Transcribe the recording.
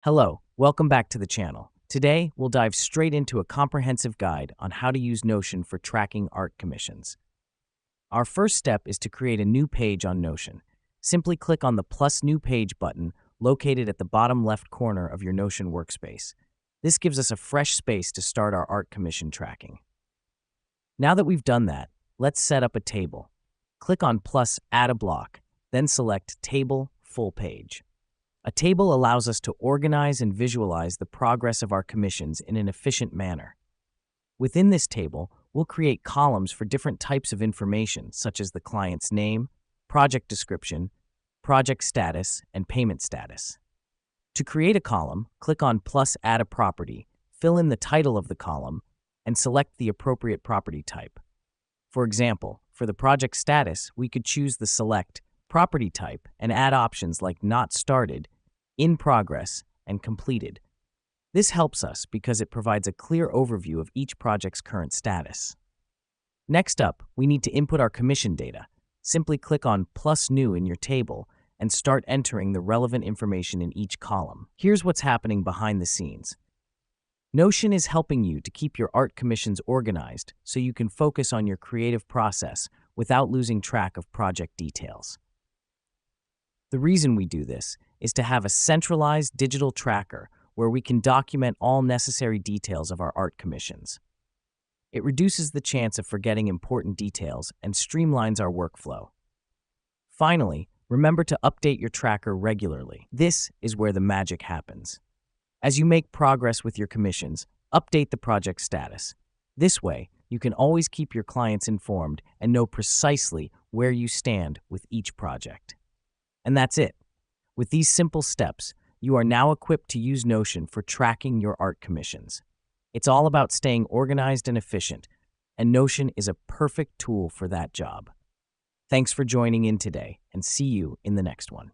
Hello, welcome back to the channel. Today, we'll dive straight into a comprehensive guide on how to use Notion for tracking art commissions. Our first step is to create a new page on Notion. Simply click on the plus new page button located at the bottom left corner of your Notion workspace. This gives us a fresh space to start our art commission tracking. Now that we've done that, let's set up a table. Click on plus add a block, then select Table Full Page. A table allows us to organize and visualize the progress of our commissions in an efficient manner. Within this table, we'll create columns for different types of information, such as the client's name, project description, project status, and payment status. To create a column, click on plus add a property, fill in the title of the column, and select the appropriate property type. For example, for the project status, we could choose the select property type and add options like not started, in progress, and completed. This helps us because it provides a clear overview of each project's current status. Next up, we need to input our commission data. Simply click on plus new in your table and start entering the relevant information in each column. Here's what's happening behind the scenes. Notion is helping you to keep your art commissions organized so you can focus on your creative process without losing track of project details. The reason we do this is to have a centralized digital tracker where we can document all necessary details of our art commissions. It reduces the chance of forgetting important details and streamlines our workflow. Finally, remember to update your tracker regularly. This is where the magic happens. As you make progress with your commissions, update the project status. This way, you can always keep your clients informed and know precisely where you stand with each project. And that's it. With these simple steps, you are now equipped to use Notion for tracking your art commissions. It's all about staying organized and efficient, and Notion is a perfect tool for that job. Thanks for joining in today, and see you in the next one.